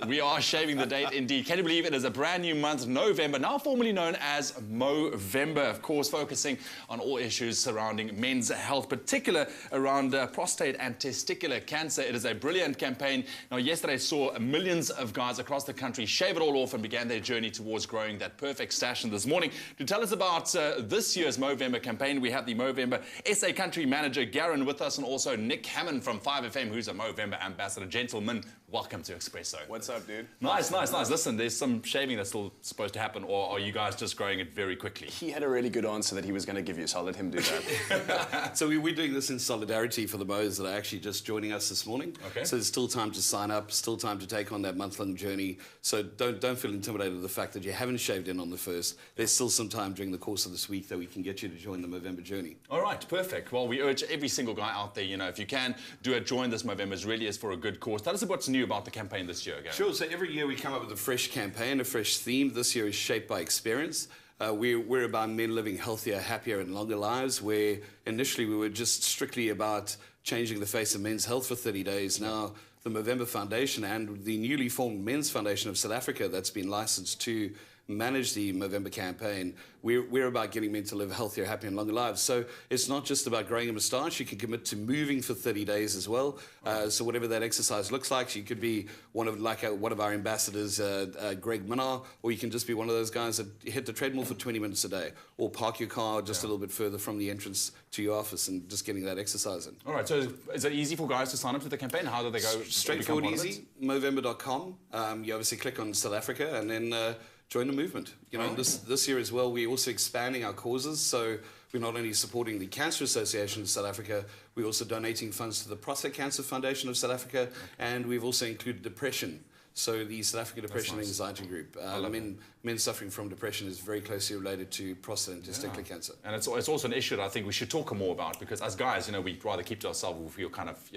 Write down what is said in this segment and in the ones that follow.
We are shaving the date indeed. Can you believe it is a brand new month, November, now formerly known as Movember, of course, focusing on all issues surrounding men's health, particular around prostate and testicular cancer. It is a brilliant campaign. Now, yesterday saw millions of guys across the country shave it all off and began their journey towards growing that perfect stash. And this morning, to tell us about this year's Movember campaign, we have the Movember SA Country Manager, Garen, with us, and also Nick Hammond from 5FM, who's a Movember ambassador. Gentlemen, welcome to Expresso. What's up, dude? Nice. Listen, there's some shaving that's still supposed to happen, or are you guys just growing it very quickly? He had a really good answer that he was going to give you, so I'll let him do that. So we're doing this in solidarity for the Mo's that are actually just joining us this morning. Okay. So there's still time to sign up, still time to take on that month-long journey. So don't feel intimidated with the fact that you haven't shaved in on the first. There's still some time during the course of this week that we can get you to join the Movember journey. All right, perfect. Well, we urge every single guy out there, if you can do it, join this Movember. It really is for a good cause. Tell us what's new about the campaign this year, Gary. Sure. So every year we come up with a fresh campaign, a fresh theme. This year is shaped by experience. We're about men living healthier, happier and longer lives, where initially we were just strictly about changing the face of men's health for 30 days. Now, the Movember Foundation and the newly formed Men's Foundation of South Africa that's been licensed to manage the Movember campaign, we're about getting men to live healthier, happier and longer lives. So it's not just about growing a moustache. You can commit to moving for 30 days as well. So whatever that exercise looks like, you could be one of our ambassadors, Greg Minnar, or you can just be one of those guys that hit the treadmill for 20 minutes a day, or park your car just a little bit further from the entrance to your office and just getting that exercise in. All right, so is it easy for guys to sign up to the campaign? How do they go? Straightforward, easy. Movember.com. You obviously click on South Africa and then join the movement. This year as well, we're also expanding our causes. So we're not only supporting the Cancer Association of South Africa, we're also donating funds to the Prostate Cancer Foundation of South Africa, and we've also included depression. So the South Africa Depression and Anxiety Group. Men suffering from depression is very closely related to prostate and testicular cancer. And it's also an issue that I think we should talk more about, because as guys, we'd rather keep to ourselves if we feel kind of,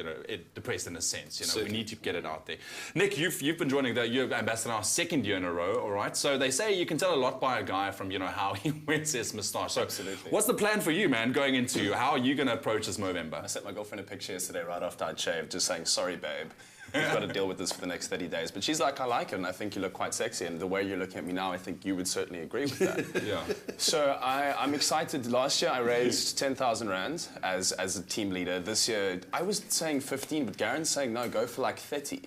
depressed in a sense. We need to get it out there. Nick, you've been joining you're ambassador our second year in a row, all right? So they say you can tell a lot by a guy from, how he wears his moustache. So absolutely. What's the plan for you, man, going into, how are you going to approach this Movember? I sent my girlfriend a picture yesterday right after I'd shaved, just saying, sorry, babe. You've got to deal with this for the next 30 days. But she's like, I like it, and I think you look quite sexy. And the way you're looking at me now, I think you would certainly agree with that. Yeah. So I'm excited. Last year, I raised 10,000 Rand as a team leader. This year, I was saying 15, but Garen's saying, no, go for like 30.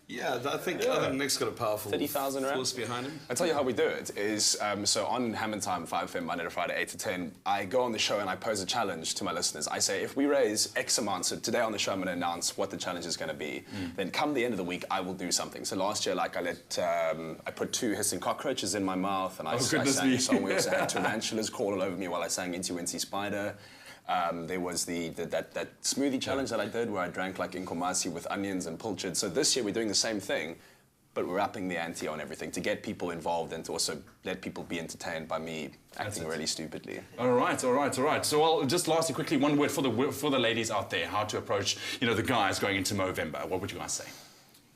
Yeah, I think Nick's got a powerful 30,000 force behind him. I'll tell you how we do it. Is so on Hammond Time, 5FM, Monday to Friday, 8 to 10, I go on the show and I pose a challenge to my listeners. I say, if we raise X amount, so today on the show I'm going to announce what the challenge is going to be. Then come the end of the week, I will do something. So last year, I put 2 hissing cockroaches in my mouth, and I sang a song. We also had tarantulas crawl all over me while I sang Incy Wincy Spider. There was that smoothie challenge that I did where I drank like inkomasi with onions and pilchard. So this year we're doing the same thing, but we're upping the ante on everything to get people involved and to also let people be entertained by me acting really stupidly. All right. So, well, just lastly, quickly, one word for the ladies out there, how to approach, the guys going into Movember. What would you guys say?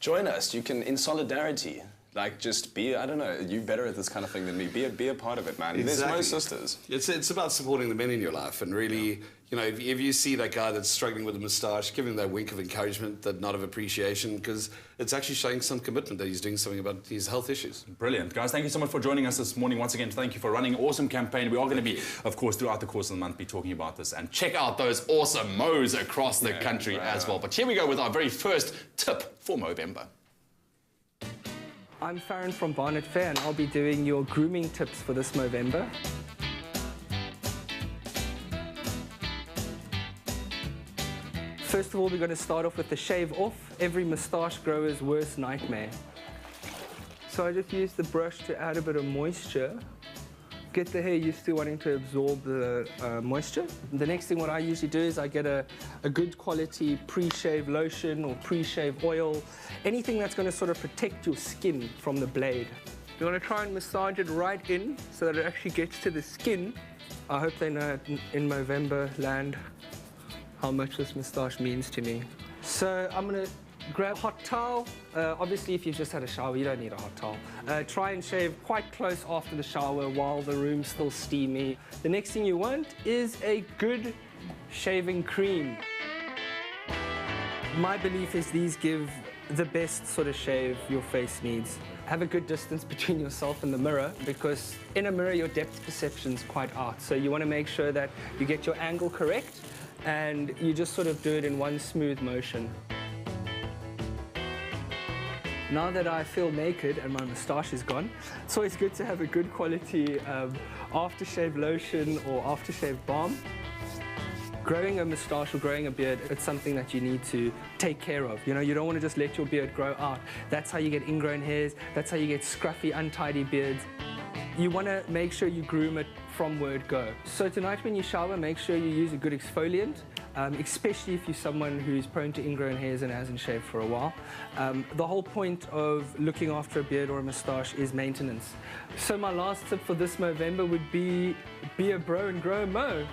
Join us. You can, in solidarity. Like, just be, I don't know, you're better at this kind of thing than me. Be a part of it, man. Exactly. There's no sisters. It's about supporting the men in your life, and really, if you see that guy that's struggling with a moustache, give him that wink of encouragement, that nod of appreciation, because it's actually showing some commitment that he's doing something about his health issues. Brilliant. Guys, thank you so much for joining us this morning. Once again, thank you for running an awesome campaign. We are going to be, of course, throughout the course of the month, be talking about this, and check out those awesome Mo's across the country as well. But here we go with our very first tip for Movember. I'm Farron from Barnet Fair, and I'll be doing your grooming tips for this Movember. First of all, we're going to start off with the shave off, every moustache grower's worst nightmare. So I just use the brush to add a bit of moisture, get the hair used to wanting to absorb the moisture. The next thing what I usually do is I get a good quality pre-shave lotion or pre-shave oil, anything that's going to sort of protect your skin from the blade. You want to try and massage it right in so that it actually gets to the skin. I hope they know in Movember land how much this moustache means to me. So I'm going to grab a hot towel. Obviously, if you've just had a shower, you don't need a hot towel. Try and shave quite close after the shower while the room's still steamy. The next thing you want is a good shaving cream. My belief is these give the best sort of shave your face needs. Have a good distance between yourself and the mirror, because in a mirror your depth perception is quite out. So you want to make sure that you get your angle correct and you just sort of do it in one smooth motion. Now that I feel naked and my moustache is gone, it's always good to have a good quality aftershave lotion or aftershave balm. Growing a moustache or growing a beard, it's something that you need to take care of. You know, you don't want to just let your beard grow out. That's how you get ingrown hairs. That's how you get scruffy, untidy beards. You want to make sure you groom it from word go. So tonight when you shower, make sure you use a good exfoliant, especially if you're someone who's prone to ingrown hairs and hasn't shaved for a while. The whole point of looking after a beard or a moustache is maintenance. So my last tip for this Movember would be a bro and grow a mo.